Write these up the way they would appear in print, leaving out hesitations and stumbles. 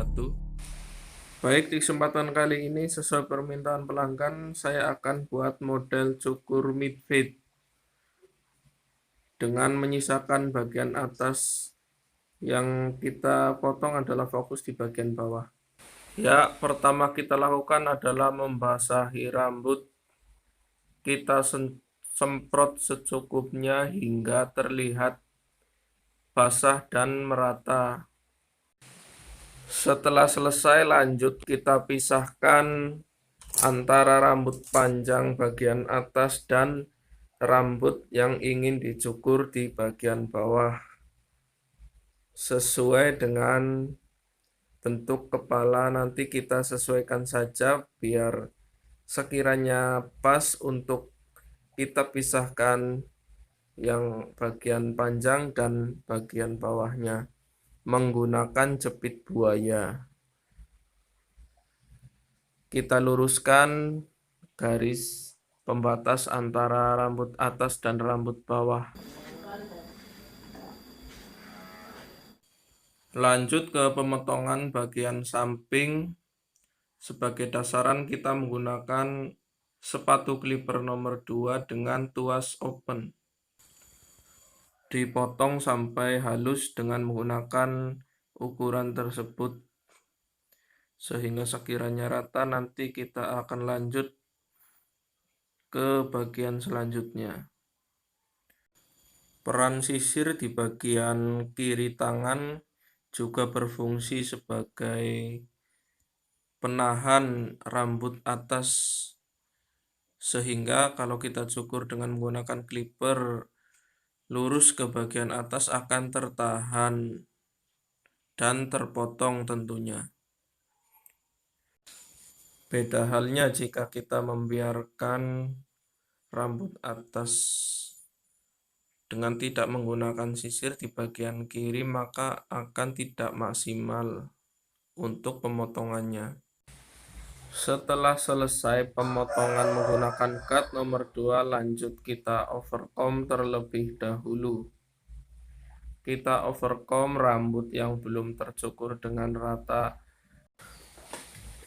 wabarakatuh. Baik, di kesempatan kali ini sesuai permintaan pelanggan, saya akan buat model cukur mid fade dengan menyisakan bagian atas. Yang kita potong adalah fokus di bagian bawah. Ya, pertama kita lakukan adalah membasahi rambut. Kita semprot secukupnya hingga terlihat basah dan merata. Setelah selesai, lanjut kita pisahkan antara rambut panjang bagian atas dan rambut yang ingin dicukur di bagian bawah. Sesuai dengan bentuk kepala nanti kita sesuaikan saja biar sekiranya pas untuk kita pisahkan yang bagian panjang dan bagian bawahnya menggunakan jepit buaya. Kita luruskan garis pembatas antara rambut atas dan rambut bawah. Lanjut ke pemotongan bagian samping. Sebagai dasaran kita menggunakan sepatu clipper nomor 2 dengan tuas open. Dipotong sampai halus dengan menggunakan ukuran tersebut. Sehingga sekiranya rata, nanti kita akan lanjut ke bagian selanjutnya. Peran sisir di bagian kiri tangan juga berfungsi sebagai penahan rambut atas, sehingga kalau kita cukur dengan menggunakan clipper lurus ke bagian atas akan tertahan dan terpotong tentunya. Beda halnya jika kita membiarkan rambut atas dengan tidak menggunakan sisir di bagian kiri, maka akan tidak maksimal untuk pemotongannya. Setelah selesai pemotongan menggunakan cut nomor 2, lanjut kita overcomb terlebih dahulu. Kita overcomb rambut yang belum tercukur dengan rata.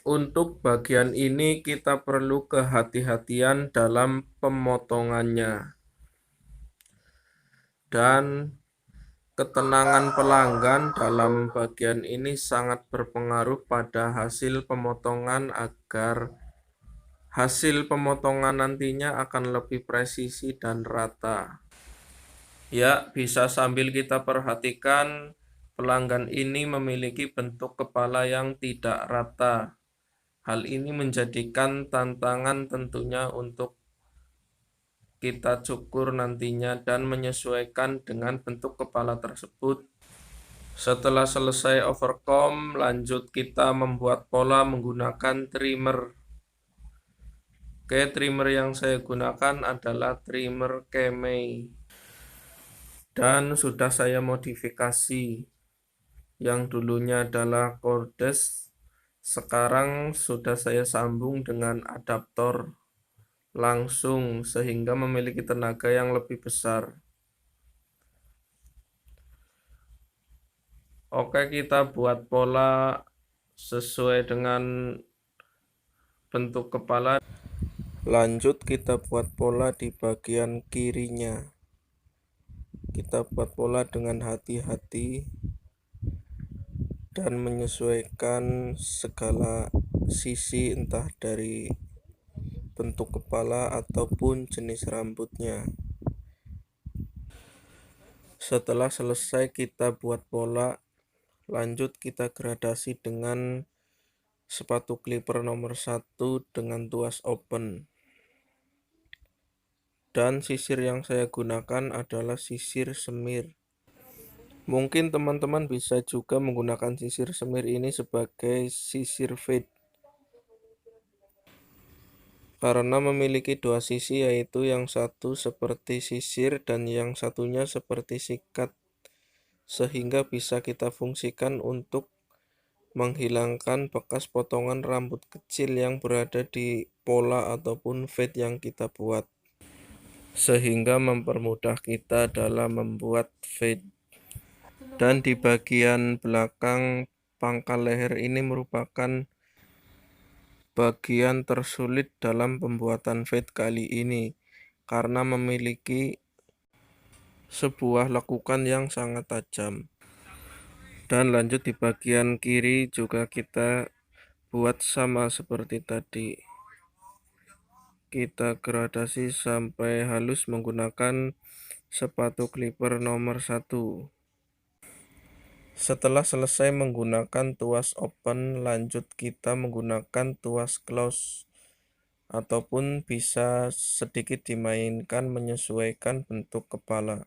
Untuk bagian ini kita perlu kehati-hatian dalam pemotongannya. Dan ketenangan pelanggan dalam bagian ini sangat berpengaruh pada hasil pemotongan agar hasil pemotongan nantinya akan lebih presisi dan rata. Ya, bisa sambil kita perhatikan pelanggan ini memiliki bentuk kepala yang tidak rata. Hal ini menjadikan tantangan tentunya untuk kita cukur nantinya dan menyesuaikan dengan bentuk kepala tersebut. Setelah selesai overcomb, lanjut kita membuat pola menggunakan trimmer. Oke, trimmer yang saya gunakan adalah trimmer Kemei dan sudah saya modifikasi. Yang dulunya adalah cordes, sekarang sudah saya sambung dengan adaptor langsung sehingga memiliki tenaga yang lebih besar. Oke, kita buat pola sesuai dengan bentuk kepala. Lanjut kita buat pola di bagian kirinya. Kita buat pola dengan hati-hati dan menyesuaikan segala sisi, entah dari bentuk kepala ataupun jenis rambutnya. Setelah selesai kita buat pola, lanjut kita gradasi dengan sepatu clipper nomor 1 dengan tuas open. Dan sisir yang saya gunakan adalah sisir semir. Mungkin teman-teman bisa juga menggunakan sisir semir ini sebagai sisir fade, karena memiliki dua sisi, yaitu yang satu seperti sisir dan yang satunya seperti sikat, sehingga bisa kita fungsikan untuk menghilangkan bekas potongan rambut kecil yang berada di pola ataupun fade yang kita buat, sehingga mempermudah kita dalam membuat fade. Dan di bagian belakang pangkal leher ini merupakan bagian tersulit dalam pembuatan fade kali ini karena memiliki sebuah lekukan yang sangat tajam. Dan lanjut di bagian kiri juga kita buat sama seperti tadi. Kita gradasi sampai halus menggunakan sepatu clipper nomor 1. Setelah selesai menggunakan tuas open, lanjut kita menggunakan tuas close ataupun bisa sedikit dimainkan menyesuaikan bentuk kepala.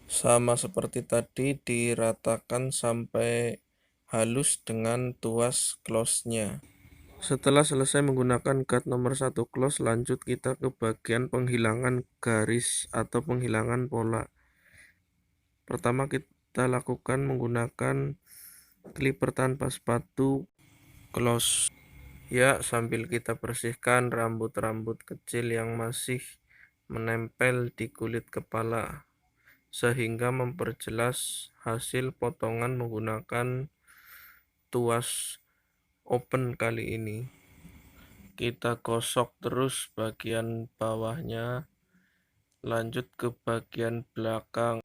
Sama seperti tadi, diratakan sampai halus dengan tuas close-nya. Setelah selesai menggunakan guard nomor 1 close, lanjut kita ke bagian penghilangan garis atau penghilangan pola. Pertama kita lakukan menggunakan clipper tanpa sepatu close. Ya, sambil kita bersihkan rambut-rambut kecil yang masih menempel di kulit kepala, sehingga memperjelas hasil potongan menggunakan tuas open kali ini. Kita gosok terus bagian bawahnya, lanjut ke bagian belakang.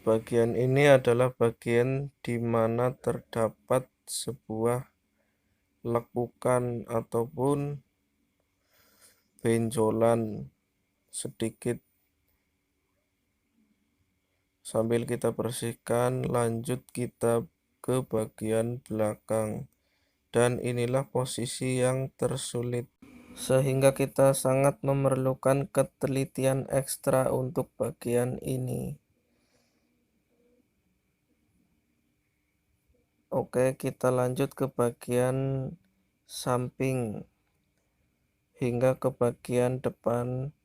Bagian ini adalah bagian di mana terdapat sebuah lekukan ataupun benjolan sedikit. Sambil kita bersihkan, lanjut kita ke bagian belakang. Dan inilah posisi yang tersulit, sehingga kita sangat memerlukan ketelitian ekstra untuk bagian ini. Oke, kita lanjut ke bagian samping hingga ke bagian depan.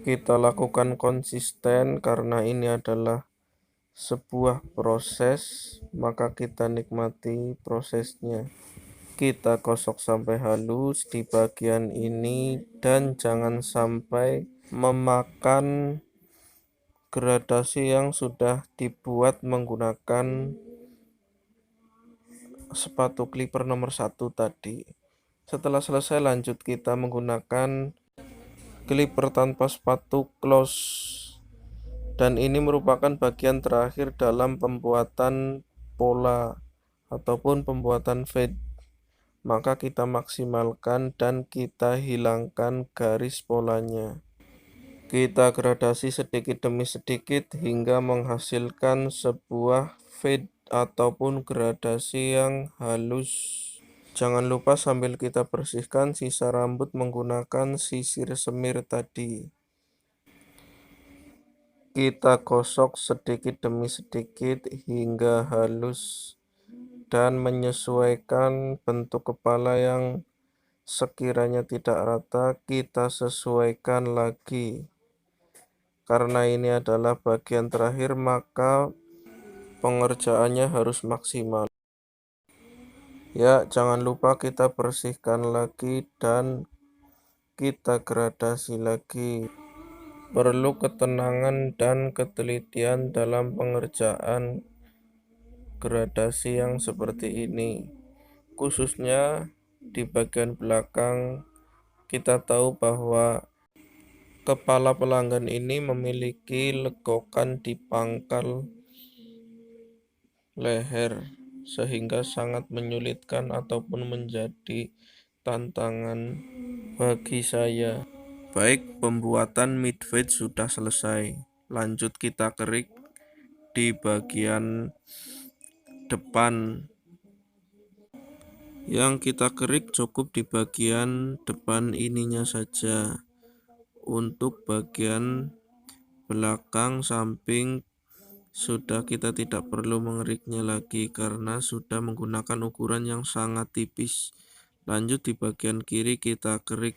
Kita lakukan konsisten karena ini adalah sebuah proses, maka kita nikmati prosesnya. Kita gosok sampai halus di bagian ini dan jangan sampai memakan gradasi yang sudah dibuat menggunakan sepatu clipper nomor 1 tadi. Setelah selesai, lanjut kita menggunakan clipper tanpa sepatu close. Dan ini merupakan bagian terakhir dalam pembuatan pola ataupun pembuatan fade. Maka kita maksimalkan dan kita hilangkan garis polanya. Kita gradasi sedikit demi sedikit hingga menghasilkan sebuah fade ataupun gradasi yang halus. Jangan lupa sambil kita bersihkan sisa rambut menggunakan sisir semir tadi. Kita gosok sedikit demi sedikit hingga halus dan menyesuaikan bentuk kepala yang sekiranya tidak rata, kita sesuaikan lagi. Karena ini adalah bagian terakhir, maka pengerjaannya harus maksimal. Ya, jangan lupa kita bersihkan lagi dan kita gradasi lagi. Perlu ketenangan dan ketelitian dalam pengerjaan gradasi yang seperti ini, khususnya di bagian belakang. Kita tahu bahwa kepala pelanggan ini memiliki lekukan di pangkal leher, sehingga sangat menyulitkan ataupun menjadi tantangan bagi saya. Baik, pembuatan mid fade sudah selesai. Lanjut kita kerik di bagian depan. Yang kita kerik cukup di bagian depan ininya saja. Untuk bagian belakang samping sudah kita tidak perlu mengeriknya lagi karena sudah menggunakan ukuran yang sangat tipis. Lanjut di bagian kiri kita kerik.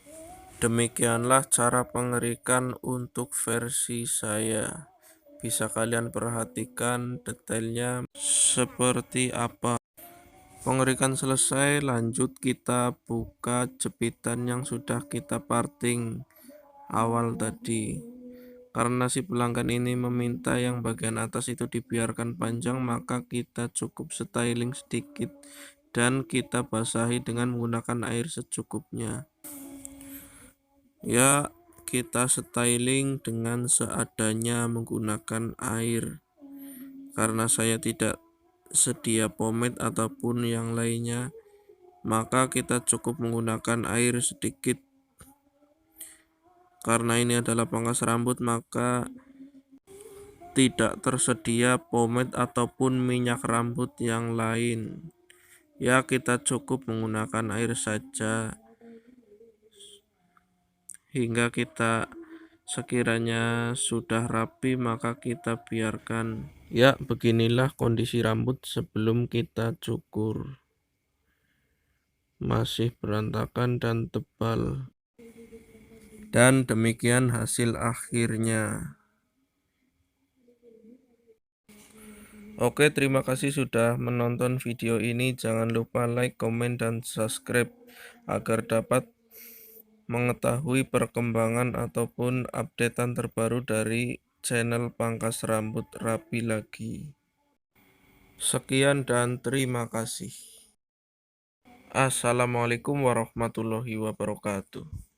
Demikianlah cara pengerikan untuk versi saya. Bisa kalian perhatikan detailnya seperti apa. Pengerikan selesai, lanjut kita buka jepitan yang sudah kita parting awal tadi. Karena si pelanggan ini meminta yang bagian atas itu dibiarkan panjang, maka kita cukup styling sedikit dan kita basahi dengan menggunakan air secukupnya. Ya, kita styling dengan seadanya menggunakan air. Karena saya tidak sedia pomade ataupun yang lainnya, maka kita cukup menggunakan air sedikit. Karena ini adalah pangkas rambut, maka tidak tersedia pomade ataupun minyak rambut yang lain. Ya, kita cukup menggunakan air saja hingga kita sekiranya sudah rapi, maka kita biarkan. Ya, beginilah kondisi rambut sebelum kita cukur. Masih berantakan dan tebal. Dan demikian hasil akhirnya. Oke, terima kasih sudah menonton video ini. Jangan lupa like, komen, dan subscribe agar dapat mengetahui perkembangan ataupun updatean terbaru dari channel Pangkas Rambut Rapi Lagi. Sekian dan terima kasih. Assalamualaikum warahmatullahi wabarakatuh.